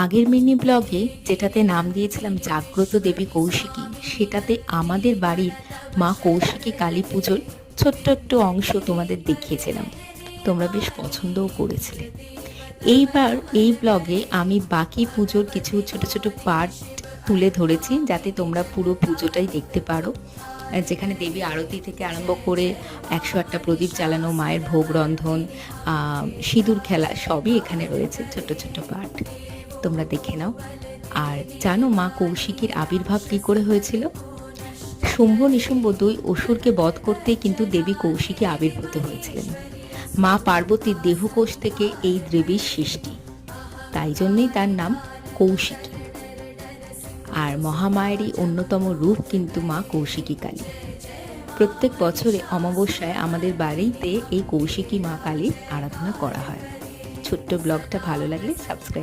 আগের মিনি ব্লগে যেটাতে নাম দিয়েছিলাম জাগ্রত দেবী কৌশিকী, সেটাতে আমাদের বাড়ির মা কৌশিকী কালী পুজোর ছোট্ট একটু অংশ তোমাদের দেখিয়েছিলাম। তোমরা বেশ পছন্দও করেছিলে। এইবার এই ব্লগে আমি বাকি পুজোর কিছু ছোট ছোট পার্ট তুলে ধরেছি, যাতে তোমরা পুরো পুজোটাই দেখতে পারো, যেখানে দেবী আরতি থেকে আরম্ভ করে 108টা প্রদীপ জ্বালানো, মায়ের ভোগ রন্ধন, সিঁদুর খেলা, সবই এখানে রয়েছে ছোট ছোট পার্ট। তোমরা দেখে নাও। আর জানো মা কৌশিকীর আবির্ভাব কী করে হয়েছিল? শুম্ভ নিশুম্ভ দুই অসুরকে বধ করতেই কিন্তু দেবী কৌশিকী আবির্ভূত হয়েছিলেন। মা পার্বতীর দেহকোষ থেকে এই দেবীর সৃষ্টি, তাই জন্যই তার নাম কৌশিকী। আর মহামায়েরই অন্যতম রূপ কিন্তু মা কৌশিকী কালী। প্রত্যেক বছরে অমাবস্যায় আমাদের বাড়িতে এই কৌশিকী মা কালীর আরাধনা করা হয়। ছোট্ট ব্লগটা ভালো লাগলে সাবস্ক্রাইব